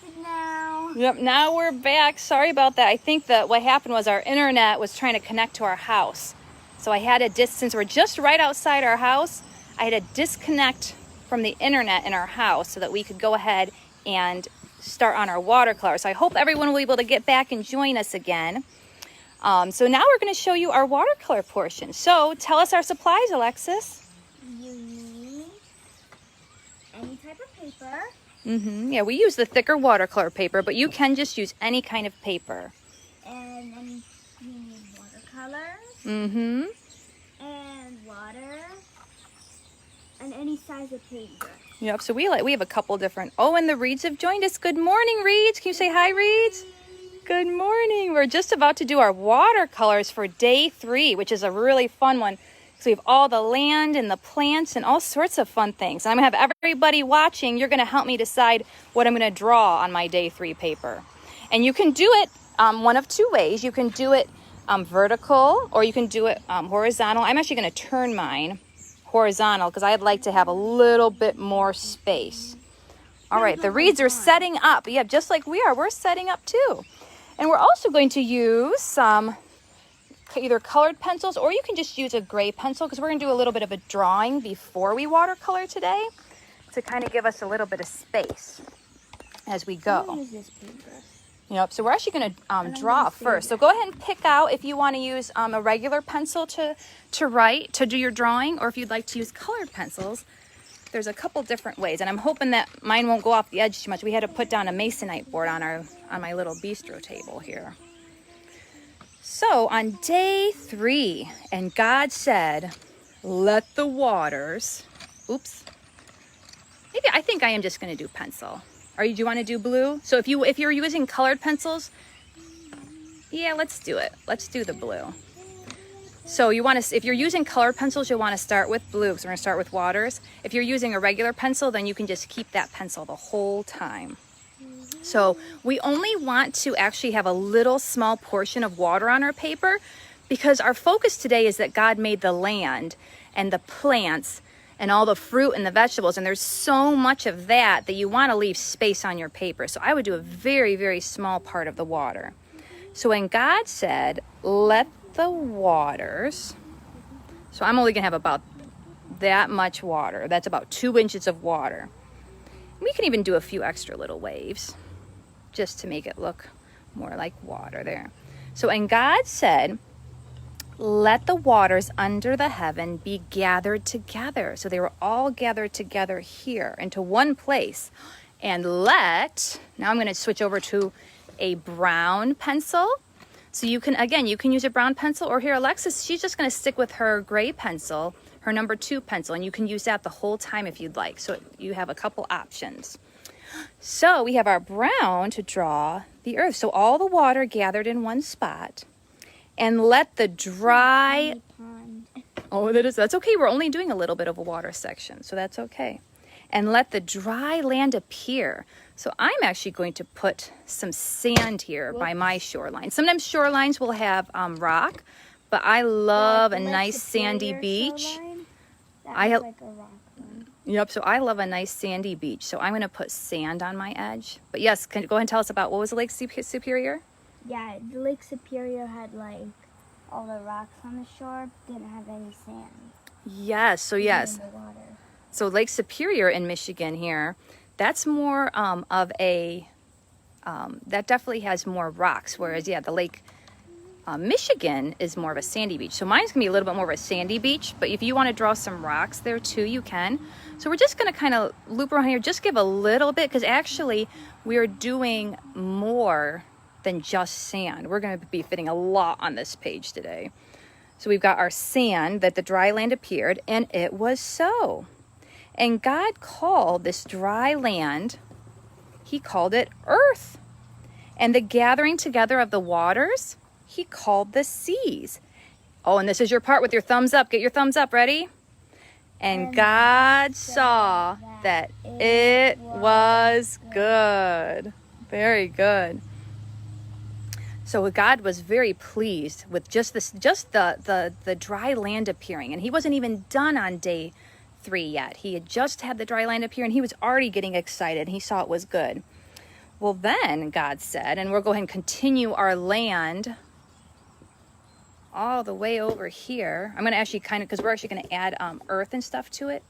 connected now. Yep, now we're back. Sorry about that. I think that what happened was our internet was trying to connect to our house. So I had a distance. We're just right outside our house. I had to disconnect from the internet in our house so that we could go ahead and start on our watercolor. So I hope everyone will be able to get back and join us again. So now we're going to show you our watercolor portion. So tell us our supplies, Alexis. You need any type of paper. Yeah, we use the thicker watercolor paper, but you can just use any kind of paper. And then you need watercolors. Mm-hmm. And water. And any size of paper. Yep, so we have a couple different. Oh, and the Reeds have joined us. Good morning, Reeds. Can you say hi, Reeds? Good morning. We're just about to do our watercolors for day 3, which is a really fun one. So we have all the land and the plants and all sorts of fun things. And I'm going to have everybody watching. You're going to help me decide what I'm going to draw on my day 3 paper. And you can do it one of 2 ways. You can do it vertical or you can do it horizontal. I'm actually going to turn mine horizontal because I'd like to have a little bit more space. All right, the Reeds are setting up. Yeah, just like we are. We're setting up too. And we're also going to use some either colored pencils or you can just use a gray pencil because we're going to do a little bit of a drawing before we watercolor today to kind of give us a little bit of space as we go. Use this paper. Yep, so we're actually going to draw first. So go ahead and pick out if you want to use a regular pencil to write, to do your drawing, or if you'd like to use colored pencils. There's a couple different ways, and I'm hoping that mine won't go off the edge too much. We had to put down a masonite board on my little bistro table here. So on day 3, and God said, let the waters, oops, maybe I think I am just going to do pencil. Do you want to do blue? So if you're using colored pencils, yeah, let's do it. Let's do the blue. So if you're using colored pencils, you'll want to start with blue because we're going to start with waters. If you're using a regular pencil, then you can just keep that pencil the whole time. So we only want to actually have a little small portion of water on our paper because our focus today is that God made the land and the plants and all the fruit and the vegetables, and there's so much of that you want to leave space on your paper. So I would do a very, very small part of the water. So when God said, let the waters, so I'm only going to have about that much water. That's about 2 inches of water. We can even do a few extra little waves just to make it look more like water there. So when God said, let the waters under the heaven be gathered together. So they were all gathered together here into one place. And now I'm going to switch over to a brown pencil. So you can use a brown pencil, or here Alexis, she's just going to stick with her gray pencil, her number 2 pencil, and you can use that the whole time if you'd like. So you have a couple options. So we have our brown to draw the earth. So all the water gathered in one spot. And let the dry, that's okay. We're only doing a little bit of a water section, so that's okay. And let the dry land appear. So I'm actually going to put some sand here by my shoreline. Sometimes shorelines will have rock, but I love a nice sandy beach. Like a rock one. Yep, so I love a nice sandy beach. So I'm going to put sand on my edge. But yes, go ahead and tell us about what was the Lake Superior? Yeah, the Lake Superior had like all the rocks on the shore, didn't have any sand. Yes, so yes. In the water. So Lake Superior in Michigan here, that's more of a, that definitely has more rocks. Whereas, yeah, the Lake Michigan is more of a sandy beach. So mine's gonna be a little bit more of a sandy beach, but if you wanna draw some rocks there too, you can. So we're just gonna kind of loop around here, just give a little bit, because actually we're doing more than just sand. We're going to be fitting a lot on this page today. So we've got our sand, that the dry land appeared, and it was so. And God called this dry land, he called it earth. And the gathering together of the waters, he called the seas. Oh, and this is your part with your thumbs up. Get your thumbs up, ready? And God saw that it was good. Very good. So God was very pleased with just the dry land appearing. And he wasn't even done on day 3 yet. He had just had the dry land appear and he was already getting excited. He saw it was good. Well, then God said, and we'll go ahead and continue our land all the way over here. I'm going to actually because we're actually going to add earth and stuff to it.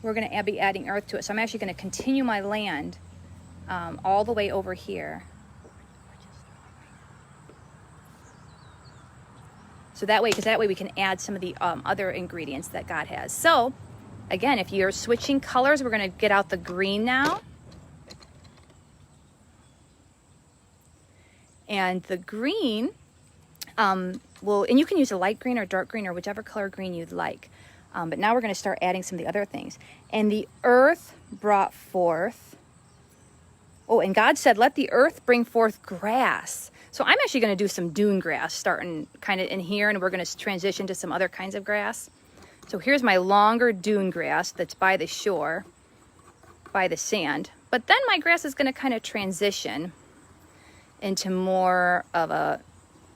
We're going to be adding earth to it. So I'm actually going to continue my land all the way over here. So that way, because that way we can add some of the other ingredients that God has. So again, if you're switching colors, we're going to get out the green now. And the green, and you can use a light green or dark green or whichever color green you'd like. But now we're going to start adding some of the other things. And the earth brought forth, and God said, let the earth bring forth grass. So I'm actually going to do some dune grass starting kind of in here, and we're going to transition to some other kinds of grass. So here's my longer dune grass that's by the shore, by the sand. But then my grass is going to kind of transition into more of a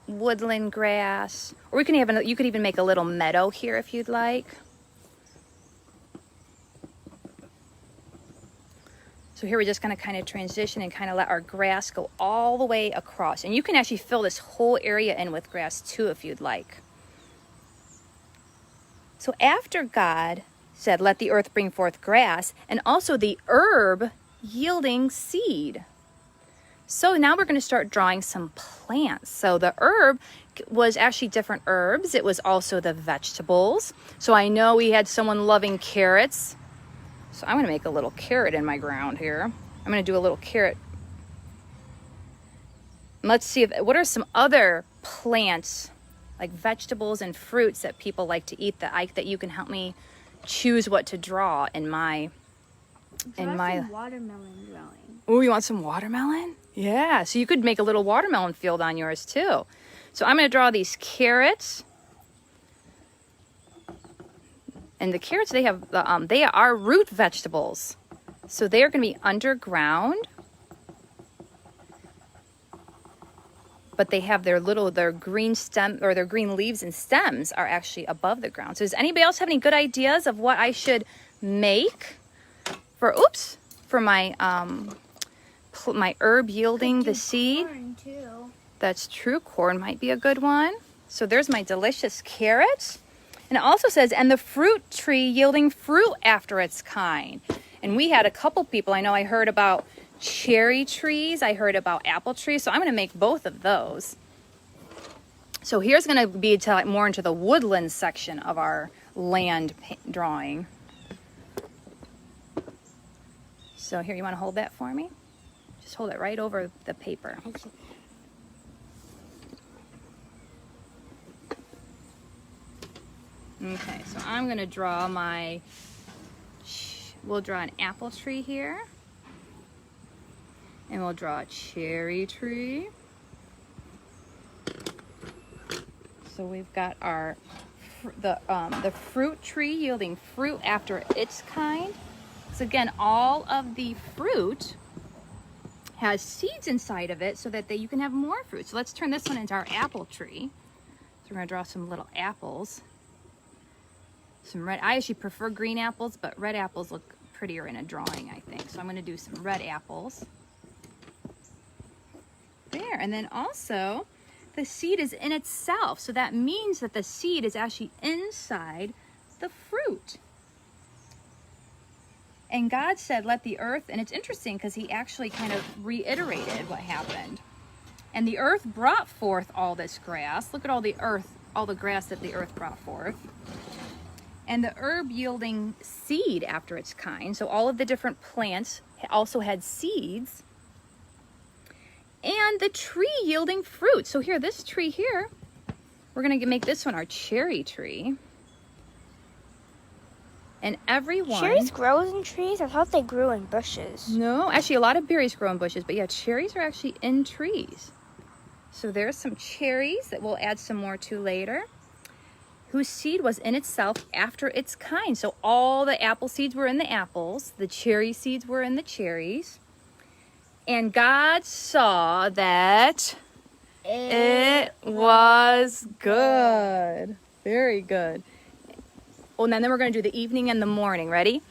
woodland grass. Or we can you could even make a little meadow here if you'd like. So here we're just going to kind of transition and kind of let our grass go all the way across. And you can actually fill this whole area in with grass too if you'd like. So after God said, let the earth bring forth grass, and also the herb yielding seed. So now we're going to start drawing some plants. So the herb was actually different herbs. It was also the vegetables. So I know we had someone loving carrots. So I'm going to make a little carrot in my ground here. I'm going to do a little carrot. Let's see, what are some other plants, like vegetables and fruits that people like to eat that you can help me choose what to draw in my... Some watermelon drawing. Oh, you want some watermelon? Yeah, so you could make a little watermelon field on yours too. So I'm going to draw these carrots. And the carrots, they are root vegetables. So they are going to be underground. But they have their green stem, or their green leaves and stems are actually above the ground. So does anybody else have any good ideas of what I should make for my my herb yielding the seed? Corn too. That's true. Corn might be a good one. So there's my delicious carrots. And it also says, and the fruit tree yielding fruit after its kind. And we had a couple people, I heard about cherry trees, I heard about apple trees, so I'm going to make both of those. So here's going to be more into the woodland section of our land drawing. So here, you want to hold that for me? Just hold it right over the paper. Okay, so I'm going to draw we'll draw an apple tree here. And we'll draw a cherry tree. So we've got the fruit tree yielding fruit after its kind. So again, all of the fruit has seeds inside of it so that you can have more fruit. So let's turn this one into our apple tree. So we're going to draw some little apples. Some red. I actually prefer green apples, but red apples look prettier in a drawing, I think. So I'm going to do some red apples. There. And then also, the seed is in itself. So that means that the seed is actually inside the fruit. And God said, let the earth, and it's interesting because he actually kind of reiterated what happened. And the earth brought forth all this grass. Look at all the grass that the earth brought forth. And the herb yielding seed after its kind. So all of the different plants also had seeds. And the tree yielding fruit. So here, this tree here, we're going to make this one our cherry tree. And everyone... Cherries grow in trees? I thought they grew in bushes. No, actually a lot of berries grow in bushes. But yeah, cherries are actually in trees. So there's some cherries that we'll add some more to later. Whose seed was in itself after its kind. So all the apple seeds were in the apples. The cherry seeds were in the cherries. And God saw that it was good. Very good. Well, and then we're going to do the evening and the morning. Ready?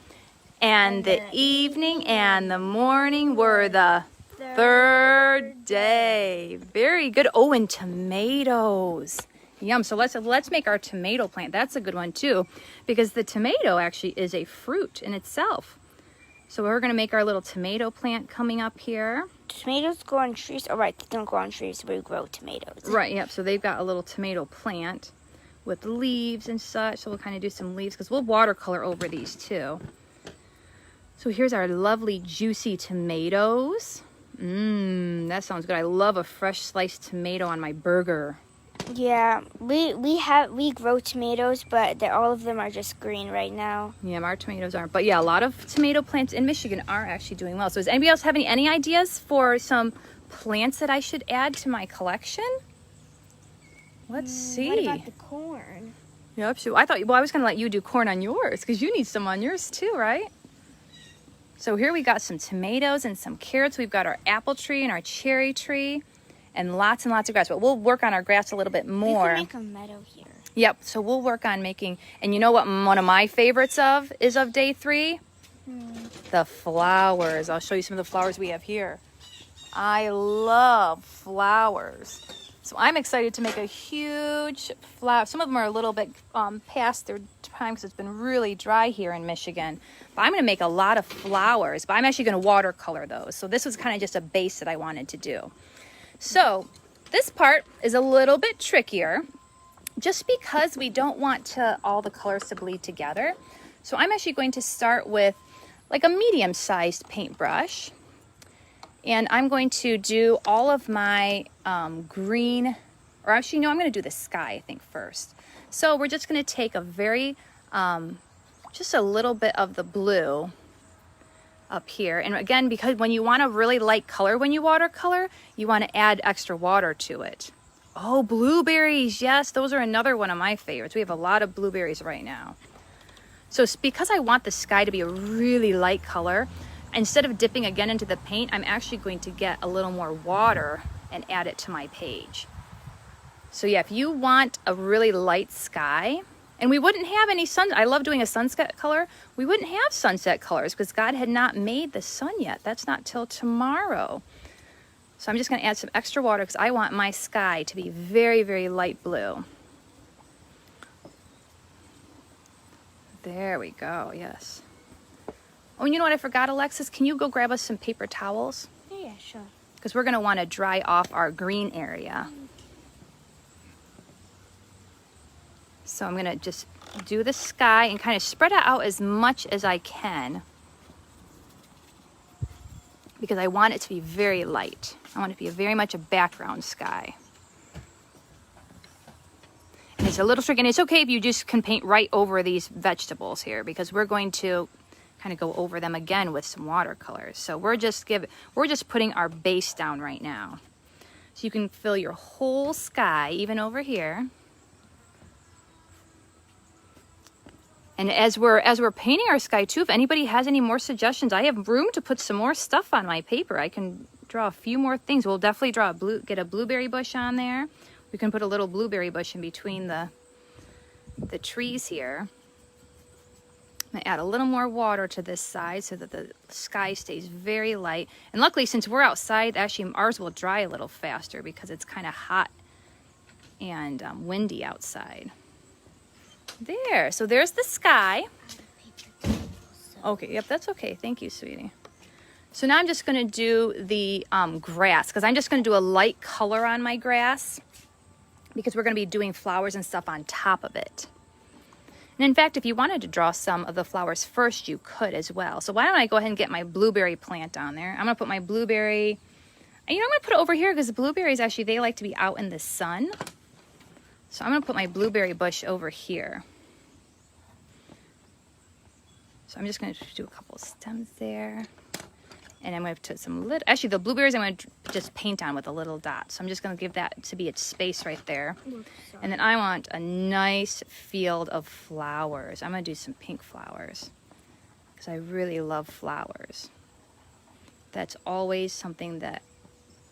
And the evening and the morning were the third day. Very good. Oh, and tomatoes. Yum. So let's make our tomato plant. That's a good one too, because the tomato actually is a fruit in itself. So we're going to make our little tomato plant coming up here. Tomatoes grow on trees. Oh, right. They don't grow on trees. We grow tomatoes. Right. Yep. So they've got a little tomato plant with leaves and such. So we'll kind of do some leaves because we'll watercolor over these too. So here's our lovely juicy tomatoes. That sounds good. I love a fresh sliced tomato on my burger. Yeah, we grow tomatoes, but all of them are just green right now. Yeah, our tomatoes aren't. But yeah, a lot of tomato plants in Michigan are actually doing well. So does anybody else have any ideas for some plants that I should add to my collection? Let's see. What about the corn? Yep. So I was going to let you do corn on yours because you need some on yours too, right? So here we got some tomatoes and some carrots. We've got our apple tree and our cherry tree and lots of grass. But we'll work on our grass a little bit more. We can make a meadow here. Yep. So we'll work on making, and you know what one of my favorites of day 3? The flowers. I'll show you some of the flowers we have here. I love flowers. So I'm excited to make a huge flower. Some of them are a little bit past their time because it's been really dry here in Michigan. But I'm going to make a lot of flowers. But I'm actually going to watercolor those. So this was kind of just a base that I wanted to do. So this part is a little bit trickier just because we don't want all the colors to bleed together. So I'm actually going to start with like a medium-sized paintbrush. And I'm going to do all of my green, or actually, no, I'm going to do the sky, I think, first. So we're just going to take a very, just a little bit of the blue up here. And again, because when you want a really light color when you watercolor, you want to add extra water to it. Oh, blueberries. Yes, those are another one of my favorites. We have a lot of blueberries right now. So it's because I want the sky to be a really light color, instead of dipping again into the paint, I'm actually going to get a little more water and add it to my page. So yeah, if you want a really light sky, and we wouldn't have any sun, I love doing a sunset color. We wouldn't have sunset colors because God had not made the sun yet. That's not till tomorrow. So I'm just going to add some extra water because I want my sky to be very, very light blue. There we go, yes. Oh, and you know what I forgot, Alexis? Can you go grab us some paper towels? Yeah, sure. Because we're going to want to dry off our green area. So I'm going to just do the sky and kind of spread it out as much as I can. Because I want it to be very light. I want it to be very much a background sky. And it's a little tricky. And it's okay if you just can paint right over these vegetables here. Because we're going to kind of go over them again with some watercolors. So we're just putting our base down right now. So you can fill your whole sky, even over here. And as we're painting our sky too, if anybody has any more suggestions, I have room to put some more stuff on my paper. I can draw a few more things. We'll definitely get a blueberry bush on there. We can put a little blueberry bush in between the trees here. I'm gonna add a little more water to this side so that the sky stays very light. And luckily, since we're outside, actually ours will dry a little faster because it's kind of hot and windy outside. There, so there's the sky. Okay, yep, that's okay. Thank you, sweetie. So now I'm just gonna do the grass because I'm just gonna do a light color on my grass because we're gonna be doing flowers and stuff on top of it. And in fact, if you wanted to draw some of the flowers first, you could as well. So why don't I go ahead and get my blueberry plant on there. I'm gonna put my blueberry, and I'm gonna put it over here because the blueberries actually, they like to be out in the sun. So I'm gonna put my blueberry bush over here. So I'm just gonna do a couple of stems there. And I'm gonna put some actually the blueberries I'm gonna just paint on with a little dot. So I'm just gonna give that to be its space right there. And then I want a nice field of flowers. I'm gonna do some pink flowers because I really love flowers. That's always something that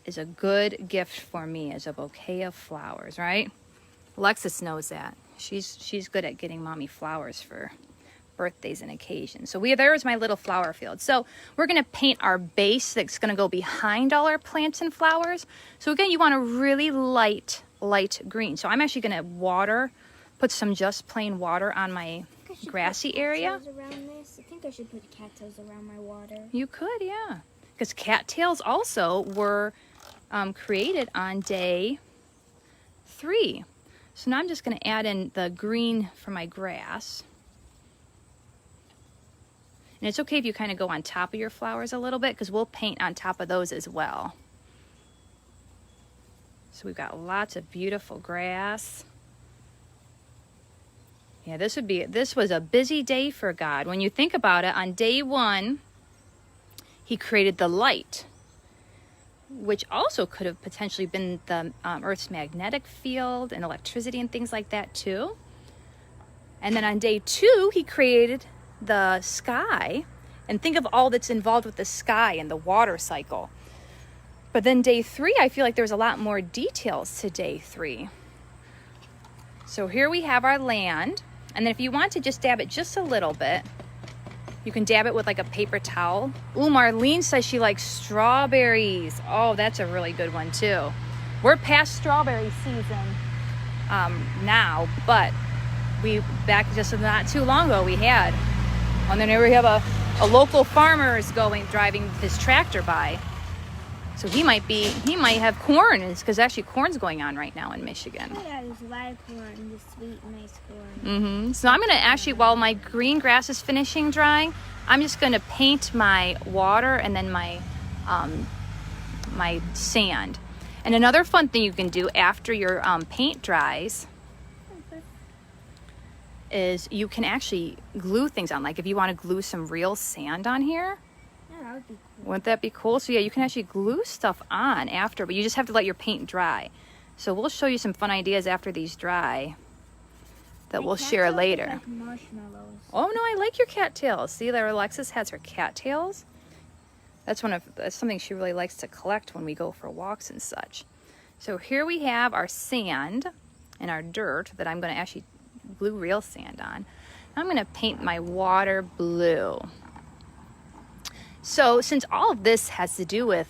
is a good gift for me, is a bouquet of flowers, right? Alexis knows that. She's good at getting mommy flowers for birthdays and occasions. So there's my little flower field. So we're going to paint our base that's going to go behind all our plants and flowers. So again, you want a really light green. So I'm actually going to put some just plain water on my grassy area. Around this. I think I should put cattails around my water. You could, yeah. Because cattails also were created on day 3. So now I'm just going to add in the green for my grass. And it's okay if you kind of go on top of your flowers a little bit, because we'll paint on top of those as well. So we've got lots of beautiful grass. Yeah, this was a busy day for God. When you think about it, on day 1, he created the light, which also could have potentially been the Earth's magnetic field and electricity and things like that too. And then on day 2, he created the sky, and think of all that's involved with the sky and the water cycle. But then day 3, I feel like there's a lot more details to day 3. So here we have our land, and then if you want to just dab it just a little bit, you can dab it with like a paper towel. Ooh, Marlene says she likes strawberries. Oh, that's a really good one too. We're past strawberry season now, but back just not too long ago we had. And then here we have a local farmer is driving his tractor by. So he might have corn, because actually corn's going on right now in Michigan. Oh yeah, there's a lot of corn, the sweet, nice corn. So I'm gonna actually, while my green grass is finishing drying, I'm just gonna paint my water and then my sand. And another fun thing you can do after your paint dries is you can actually glue things on. Like if you want to glue some real sand on here. Yeah, that would be cool. Wouldn't that be cool? So yeah, you can actually glue stuff on after, but you just have to let your paint dry. So we'll show you some fun ideas after these dry that we'll share later. Like marshmallows. Oh no, I like your cattails. See there, Alexis has her cattails. That's something she really likes to collect when we go for walks and such. So here we have our sand and our dirt that I'm going to actually glue real sand on. I'm going to paint my water blue. So since all of this has to do with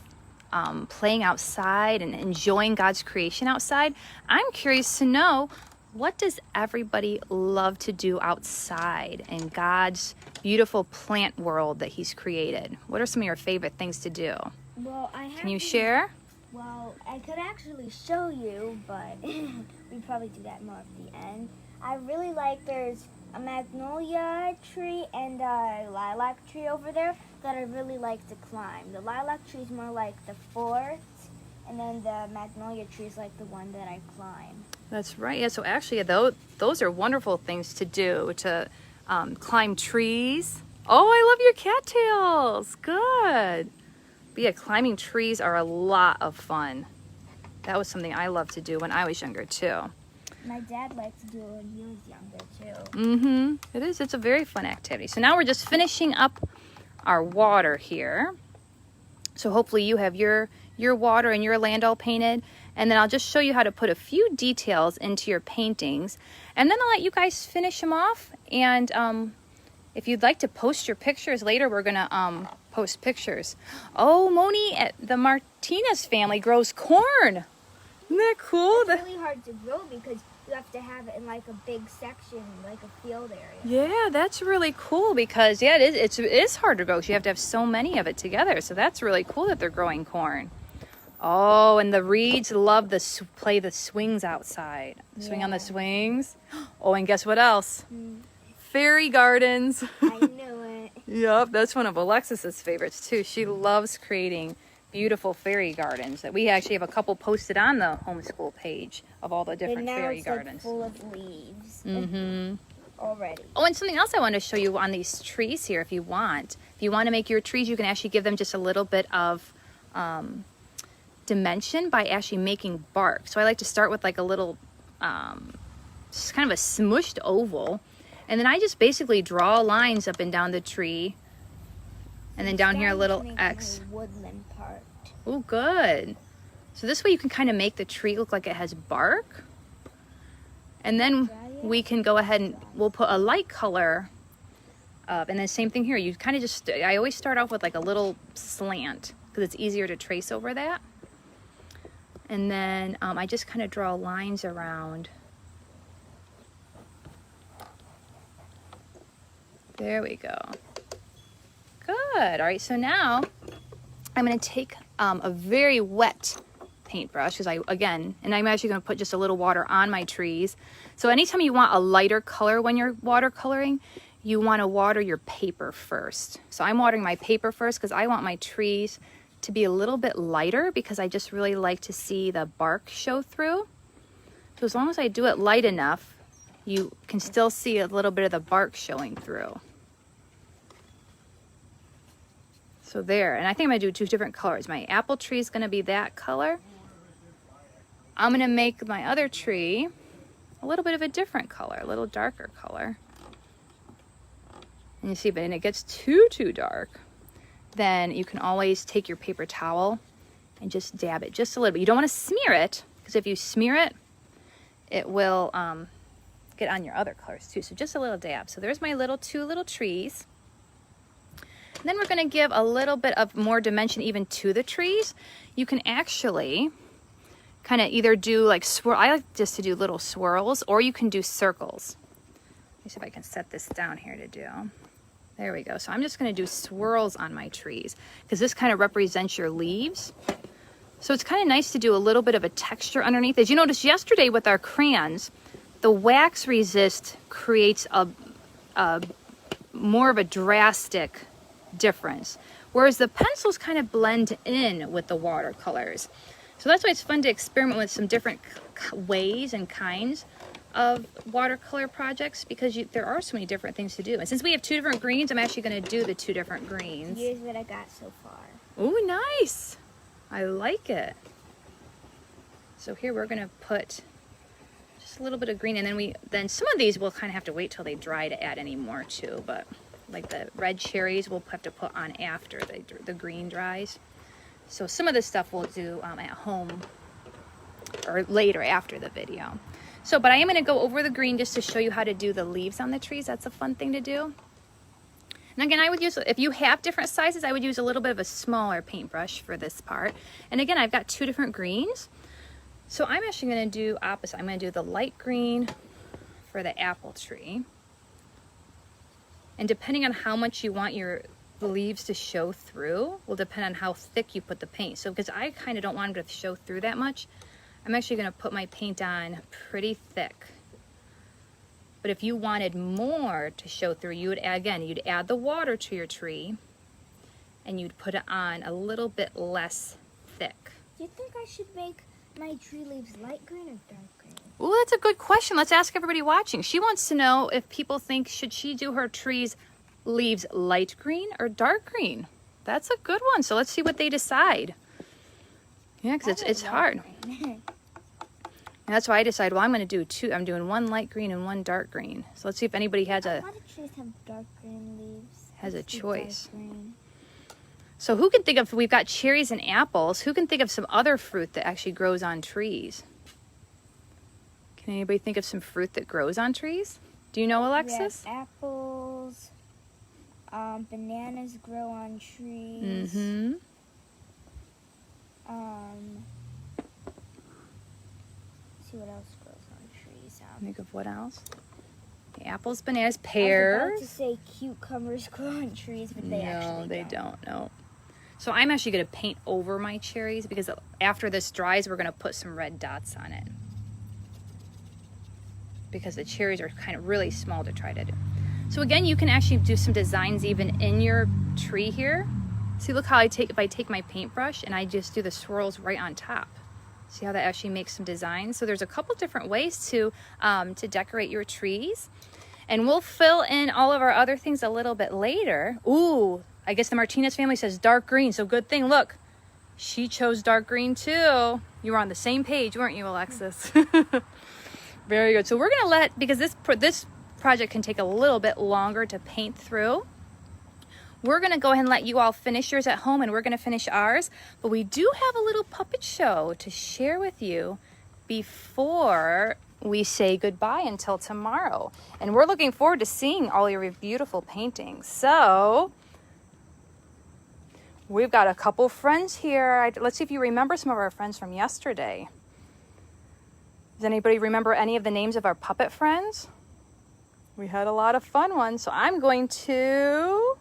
playing outside and enjoying God's creation outside, I'm curious to know, what does everybody love to do outside in God's beautiful plant world that he's created? What are some of your favorite things to do? Well, Can you share? Well, I could actually show you, but we probably do that more at the end. I really like, there's a magnolia tree and a lilac tree over there that I really like to climb. The lilac tree is more like the fort, and then the magnolia tree is like the one that I climb. That's right. Yeah, so actually those are wonderful things to do, to climb trees. Oh, I love your cattails. Good. But yeah, climbing trees are a lot of fun. That was something I loved to do when I was younger too. My dad liked to do it when he was younger too. It is. It's a very fun activity. So now we're just finishing up our water here. So hopefully you have your water and your land all painted. And then I'll just show you how to put a few details into your paintings. And then I'll let you guys finish them off. And if you'd like to post your pictures later, we're going to post pictures. Oh, Moni, the Martinez family grows corn. Isn't that cool? It's really hard to grow because you have to have it in like a big section, like a field area. Yeah, that's really cool because, yeah, it is hard to grow. So you have to have so many of it together. So that's really cool that they're growing corn. Oh, and the reeds love play the swings outside. Swing on the swings. Oh, and guess what else? Fairy gardens. I knew it. Yep, that's one of Alexis's favorites too. She loves creating beautiful fairy gardens that we actually have a couple posted on the homeschool page of all the different fairy gardens. Full of leaves. Already. Oh, and something else I want to show you on these trees here, if you want to make your trees, you can actually give them just a little bit of dimension by actually making bark. So I like to start with like a little just kind of a smushed oval, and then I just basically draw lines up and down the tree, and then down here a little X. Woodland part. Oh, good. So this way you can kind of make the tree look like it has bark. And then we can go ahead and we'll put a light color And then same thing here. You kind of just, I always start off with like a little slant because it's easier to trace over that. And then I just kind of draw lines around. There we go. Good. All right, so now I'm going to take a very wet paintbrush because I'm actually going to put just a little water on my trees. So anytime you want a lighter color when you're watercoloring, you want to water your paper first. So I'm watering my paper first because I want my trees to be a little bit lighter because I just really like to see the bark show through. So as long as I do it light enough, you can still see a little bit of the bark showing through. So there, and I think I'm gonna do 2 different colors. My apple tree is gonna be that color. I'm gonna make my other tree a little bit of a different color, a little darker color. And you see, but when it gets too dark, then you can always take your paper towel and just dab it just a little bit. You don't wanna smear it, because if you smear it, it will get on your other colors too. So just a little dab. So there's my 2 little trees. And then we're going to give a little bit of more dimension even to the trees. You can actually kind of either do like swirl. I like just to do little swirls, or you can do circles. Let me see if I can set this down here to do. There we go. So I'm just going to do swirls on my trees because this kind of represents your leaves. So it's kind of nice to do a little bit of a texture underneath. As you noticed yesterday with our crayons, the wax resist creates a more of a drastic difference, whereas the pencils kind of blend in with the watercolors. So that's why it's fun to experiment with some different ways and kinds of watercolor projects, because there are so many different things to do. And since we have 2 different greens, I'm actually going to do the 2 different greens. Here's what I got so far. Oh, nice. I like it. So here we're going to put just a little bit of green, and then some of these we'll kind of have to wait till they dry to add any more to, but like the red cherries we'll have to put on after the green dries. So some of this stuff we'll do at home or later after the video. So, but I am going to go over the green just to show you how to do the leaves on the trees. That's a fun thing to do. And again, I would use, if you have different sizes, I would use a little bit of a smaller paintbrush for this part. And again, I've got 2 different greens. So I'm actually going to do opposite. I'm going to do the light green for the apple tree. And depending on how much you want your leaves to show through will depend on how thick you put the paint. So because I kind of don't want them to show through that much, I'm actually going to put my paint on pretty thick. But if you wanted more to show through, you'd add the water to your tree and you'd put it on a little bit less thick. Do you think I should make my tree leaves light green or dark green? Oh, that's a good question. Let's ask everybody watching. She wants to know if people think, should she do her trees leaves light green or dark green? That's a good one. So let's see what they decide. Yeah, because it's hard. And that's why I decided, well, I'm going to do 2. I'm doing 1 light green and 1 dark green. So let's see if anybody has a lot of trees have dark green leaves. Has a choice. So who can think of, we've got cherries and apples. Who can think of some other fruit that actually grows on trees? Can anybody think of some fruit that grows on trees? Do you know, Alexis? We have apples. Bananas grow on trees. Mm-hmm. See what else grows on trees. Think of what else? Apples, bananas, pears. I was about to say cucumbers grow on trees, but they actually don't. No. So I'm actually going to paint over my cherries because after this dries, we're going to put some red dots on it. Because the cherries are kind of really small to try to do. So again, you can actually do some designs even in your tree here. See, look how if I take my paintbrush and I just do the swirls right on top. See how that actually makes some designs? So there's a couple different ways to decorate your trees. And we'll fill in all of our other things a little bit later. Ooh, I guess the Martinez family says dark green, so good thing. Look, she chose dark green too. You were on the same page, weren't you, Alexis? Very good. So we're gonna because this project can take a little bit longer to paint through. We're gonna go ahead and let you all finish yours at home, and we're gonna finish ours. But we do have a little puppet show to share with you before we say goodbye until tomorrow. And we're looking forward to seeing all your beautiful paintings. So we've got a couple friends here. Let's see if you remember some of our friends from yesterday. Does anybody remember any of the names of our puppet friends? We had a lot of fun ones. So I'm going to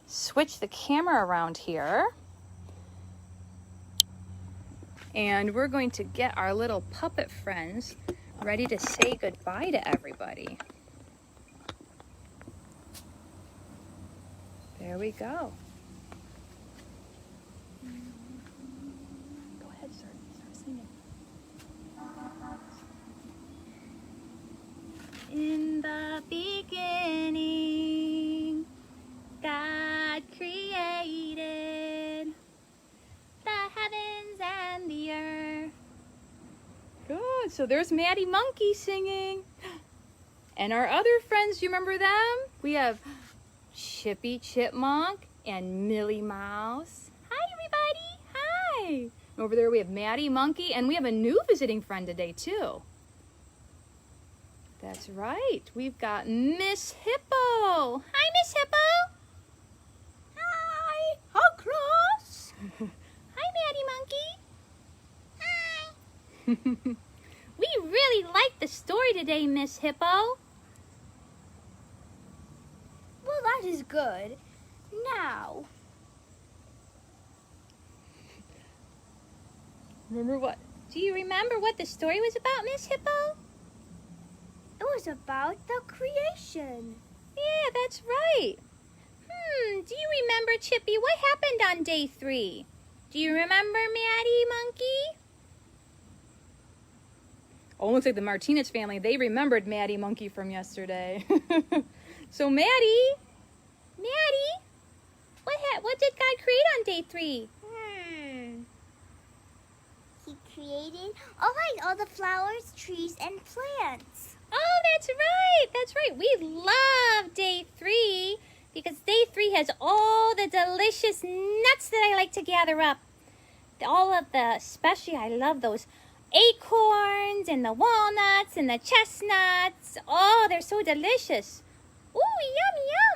switch the camera around here. And we're going to get our little puppet friends ready to say goodbye to everybody. There we go. Go ahead, start singing. In the beginning, God created the heavens and the earth. Good. So there's Maddie Monkey singing. And our other friends, do you remember them? We have Chippy Chipmunk and Millie Mouse. Hi, everybody. Hi. Over there we have Maddie Monkey, and we have a new visiting friend today, too. That's right. We've got Miss Hippo. Hi, Miss Hippo. Hi. Across. Hi, Maddie Monkey. Hi. We really liked the story today, Miss Hippo. Well, that is good. Now, Remember what? Do you remember what the story was about, Miss Hippo? it was about the creation. Yeah, that's right. Do you remember, Chippy, what happened on day 3? Do you remember, Maddie Monkey? Oh, looks like the Martinez family, they remembered Maddie Monkey from yesterday. So Maddie, what did God create on day 3? He created all the flowers, trees, and plants. Oh, that's right. We love day 3 because day 3 has all the delicious nuts that I like to gather up. Especially I love those acorns and the walnuts and the chestnuts. Oh, they're so delicious. Ooh, yum,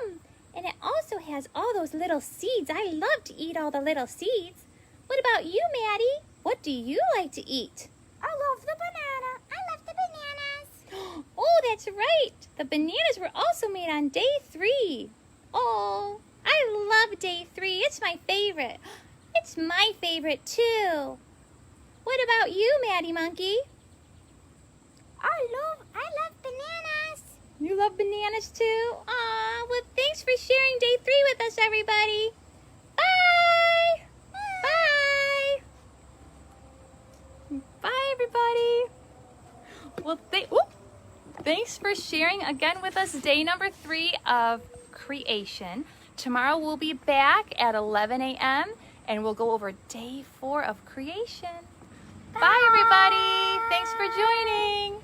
yum. And it also has all those little seeds. I love to eat all the little seeds. What about you, Maddie? What do you like to eat? I love the banana. I love the bananas. Oh, that's right. The bananas were also made on day 3. Oh, I love day 3. It's my favorite. It's my favorite too. What about you, Maddie Monkey? I love bananas. You love bananas too? Aw, well, thanks for sharing day 3 with us, everybody. Bye. Bye. Bye, everybody. Well, thanks for sharing again with us day number 3 of creation. Tomorrow we'll be back at 11 a.m. and we'll go over day 4 of creation. Bye, everybody. Thanks for joining.